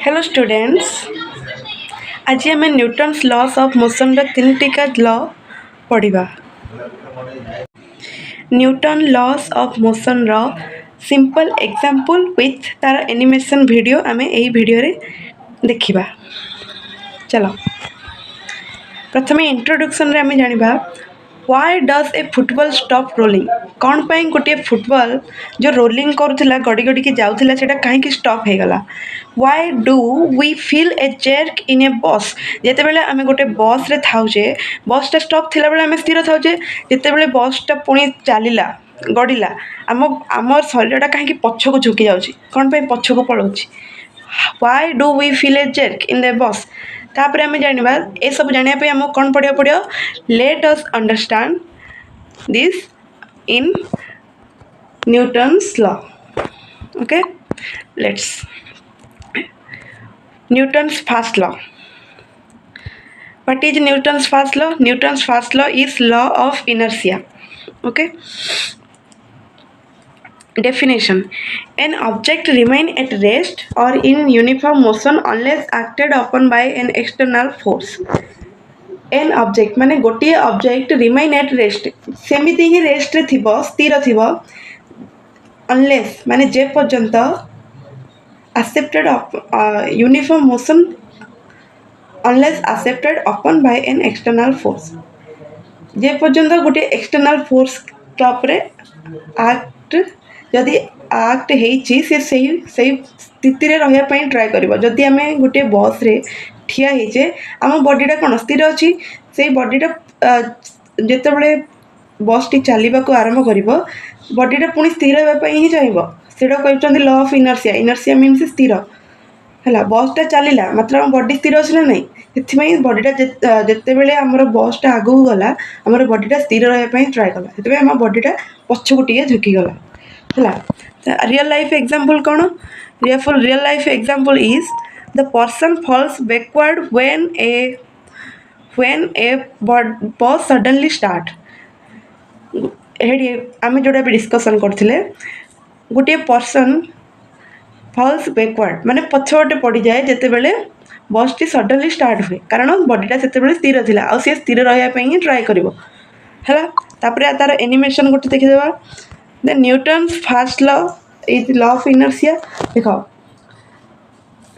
Hello students. आज आम Newton's loss of motion तीन टिका लॉ पढ़ा। न्यूटन लॉस ऑफ मोशन रो सिंपल एग्जांपल विथ तार एनिमेशन वीडियो आम यही वीडियो रे देखिबा। चलो प्रथम इंट्रोडक्शन रे आम जानिबा why does a football stop rolling. कौन पाई गोटे फुटबॉल जो रोलिंग करुला गड़ी गड़ी के जाऊला सेटा कहीं स्टॉप हो गला। Why do we feel a jerk in a bus. जिते बेले आम गोटे बस रे थाउचे बसटा स्टॉप थिला बेले आम स्थिर थाउचे जिते बेले बसटा पुणी चलिला गड़िला आम आम शरीरटा कहीं पछक झुकी जाऊँगी कौन पाई पछक पलाऊँगी। Why do we feel a jerk in the bus. तापर आम जाना ये सब जानापी आमको कौन पढ़ा पड़ो। Let us understand this in Newton's law. Okay let's Newton's first law. What is Newton's first law? Newton's first law is law of inertia. Okay. Definition: an object remain at rest or in uniform motion unless acted upon by an external force. An object माने गोटे object remain at rest सेमिति ही rest रे थिबो स्थिर थिबो unless माने जे पर्यंत accepted uniform motion unless accepted upon by an external force। जे पर्यंत गोटे एक्सटर्नल फोर्स रे एक्ट जदि एक्ट होती से स्थिति रे रहिया पई ट्राई करिवो। जदि आमे गोटे बस रे ठिया हेचे आम बॉडीटा कौन स्थिर अच्छी से बॉडीटा जिते बड़े बस टी चलने को आरंभ कर बॉडीटा पुणी स्थिर होगापी ही चाहिए सेटा कहते law of inertia. Inertia means स्थिर है बसटा चलला मात्र आम बॉडी स्थिर अच्छे ना नहीं से बॉडीटा जिते बड़े आमर बसटा आगू गला आमर बॉडीटा स्थिर रही ट्राए कला से आम बॉडीटा पछकू टे झुकीगला है। रियल लाइफ एग्जांपल कौन। Real life example is the person falls backward when a bus suddenly start. आम जोटा भी डिस्कसन करथिले गोटे पर्सन फॉल्स बैकवर्ड माने पछपटे पड़ जाए जिते बेले बस टी सडनली स्टार्ट हुए कारण बॉडीटा से स्थिर थिला आ सी स्थिर रही ही ट्राए करिवो है। तापर तार एनिमेशन गोटे देखिदेवा। The Newton's first law is law of inertia. देख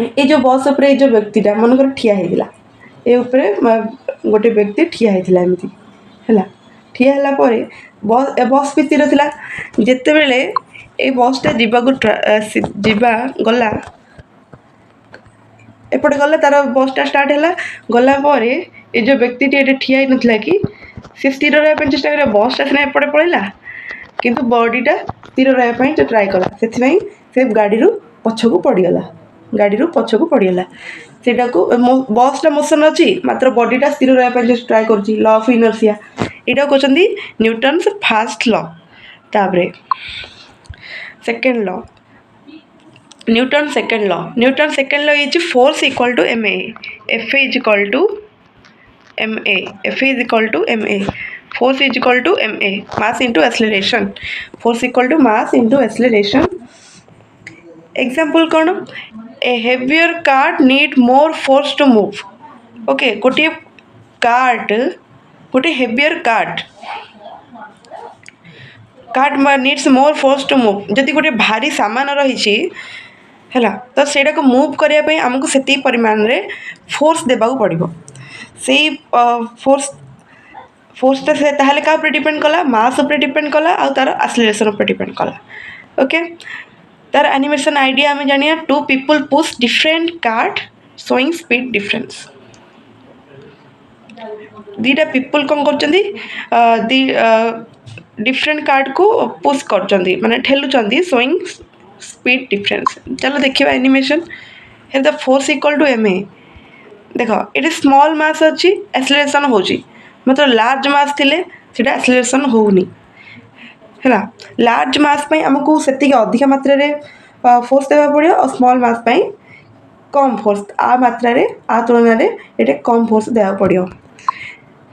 ये जो बस उपर जो व्यक्तिटा मनकर ठिया होता ये उपरे गोटे व्यक्ति ठिया होता एमती है ठिया है बस भी स्थिर थिला जिते बेले ए बसटा जीवा गला एपटे गला तार बसटा स्टार्ट है गलापर ये जो व्यक्ति ये ठिया नथिला कि सी स्थिर रही चेष्टा कर बसटा सीना एपटे पड़ेगा किंतु बॉडीटा स्थिर रही ट्राए कला से गाड़ी पछकू पड़गला गाड़ी पछकू पड़गला सेटा को बसटा मोशन अच्छी मात्र बॉडीटा स्थिर रही ट्राए कर लॉ ऑफ इनर्सिया यहाँ कहते न्यूटन्स फर्स्ट लॉ। तापर second law Newton second law. Newton second law is force equal to M A F is equal to M A F is equal to M A force is equal to M A mass into acceleration force equal to mass into acceleration. Example कौन। A heavier cart need more force to move. Okay गोटे cart गोटे heavier cart needs more force to move. जदि गोटे भारी सामान रही है तो सेटा को मूव करने आमको से परिमाण रे फोर्स देवा पड़ो से फोर्सटा से ताहले क्या डिपेंड कला मास उपर डिपेंड कला आ तार एक्सेलरेशन उपर डिपेंड कला। ओके तार एनिमेशन आइडिया आम जानिया two people push different cart showing speed difference. दीटा पीपल कौन कर डिफरेंट कार्ड को पुश कर माने ठेलुचंदी शोइंग स्पीड डिफरेंस। चलो देखिए एनिमेशन है the force equal to M a. देख ये स्मॉल मास अच्छी एक्सेलरेशन होची मतलब लार्ज मास थिले सेटा एक्सेलरेशन होनी है। लार्ज मास पई हमको सेतिके अधिक मात्रा रे फोर्स देवा पड़ियो और स्मॉल मास पई कम फोर्स आ मात्रा रे आ तुलना रे एटे कम फोर्स देवा पड़ियो।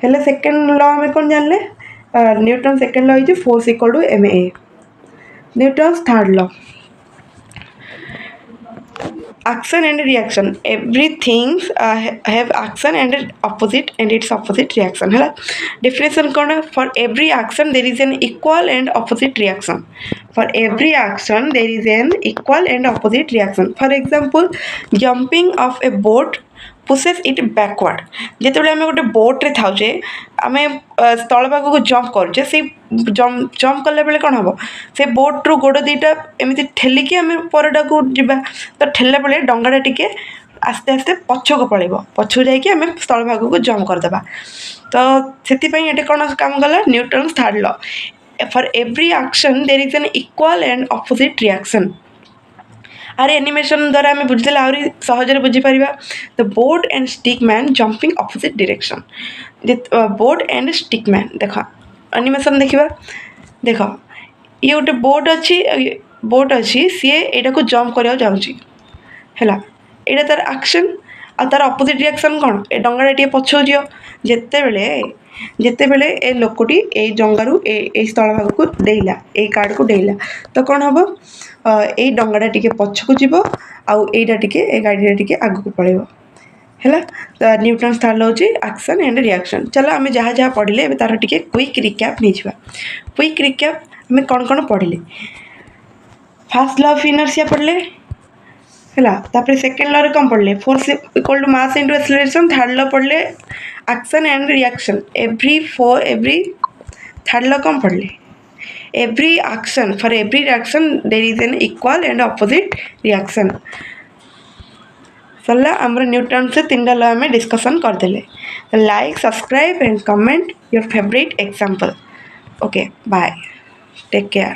हेले सेकेंड लॉ में कौन जानले Newton second law is force equal to M a. Newton's third law action and reaction, everything have action and its opposite reaction है definition कौन है? For every action there is an equal and opposite reaction. For every action there is an equal and opposite reaction. For example, jumping off a boat pushes it backward. ଯେତେବେଳେ ଆମେ ଗୋଟେ ବୋଟ୍ରେ ଥାଉଛେ ଆମେ ସ୍ଥଳ ଭାଗକୁ jump କରୁଛେ ସେଇ ଜମ୍ପ କଲା ବେଳେ କ'ଣ ହେବ ସେ ବୋଟ୍ରୁ ଗୋଡ଼ ଦୁଇଟା ଏମିତି ଠେଲିକି ଆମେ ପରଟାକୁ ଯିବା ତ ଠେଲିଲା ବେଳେ ଡଙ୍ଗାଟା ଟିକେ ଆସ୍ତେ ଆସ୍ତେ ପଛକୁ ପଳେଇବ ପଛକୁ ଯାଇକି ଆମେ ସ୍ଥଳ ଭାଗକୁ ଜମ୍ପ କରିଦେବା ତ ସେଥିପାଇଁ ଏଠି କ'ଣ କାମ କଲା Newton's third law for every action there is an equal and opposite reaction ଆରେ ଆନିମେସନ୍ ଦ୍ୱାରା ଆମେ ବୁଝିଦେଲେ ଆହୁରି ସହଜରେ ବୁଝିପାରିବା the boat and stick man jumping opposite direction boat and stick man ଦେଖ ଆନିମେସନ୍ ଦେଖିବା ଦେଖ ଇଏ ଗୋଟେ ବୋଟ୍ ଅଛି ସିଏ ଏଇଟାକୁ ଜମ୍ପ କରିବାକୁ ଚାହୁଁଛି ହେଲା ଏଇଟା ତାର ଆକ୍ସନ୍ ଆଉ ତାର ଅପୋଜିଟ୍ ରିଆକ୍ସନ୍ କ'ଣ ଏ ଡଙ୍ଗାଟା ଟିକେ ପଛକୁ ଯିବ ଯେତେବେଳେ ଏ ଲୋକଟି ଏଇ ଡଙ୍ଗାରୁ ଏଇ ସ୍ଥଳ ଭାଗକୁ ଡେଇଁଲା ଏଇ କାର୍ଡ଼କୁ ଡେଇଁଲା ତ କ'ଣ ହେବ ଏଇ ଡଙ୍ଗାଟା ଟିକେ ପଛକୁ ଯିବ ଆଉ ଏଇଟା ଟିକେ ଏ ଗାଡ଼ିଟା ଟିକେ ଆଗକୁ ପଳେଇବ ହେଲା ତ ନ୍ୟୁଟନ୍ସ ଥାର୍ଡ଼ ହେଉଛି ଆକ୍ସନ୍ ଆଣ୍ଡ ରିଆକ୍ସନ୍ ଚାଲ ଆମେ ଯାହା ଯାହା ପଢ଼ିଲେ ଏବେ ତାର ଟିକେ କ୍ୱିକ୍ ରିକ୍ୟାପ୍ ନେଇଯିବା କ୍ୱିକ୍ ରିକ୍ୟାପ୍ ଆମେ କ'ଣ ପଢ଼ିଲେ ଫାର୍ଷ୍ଟ ଲ ଅଫ୍ ଇନର୍ସିଆ ପଢ଼ିଲେ ହେଲା ତାପରେ ସେକେଣ୍ଡ ଲରେ କ'ଣ ପଢ଼ିଲେ force equal to mass into acceleration third law ପଢ଼ିଲେ action and reaction every third law କ'ଣ ପଢ଼ିଲେ every action for every reaction there is an equal and opposite reaction सरला आमर न्यूटन से 3 लॉ में डिस्कशन करदेले like subscribe and comment your favourite example okay bye take care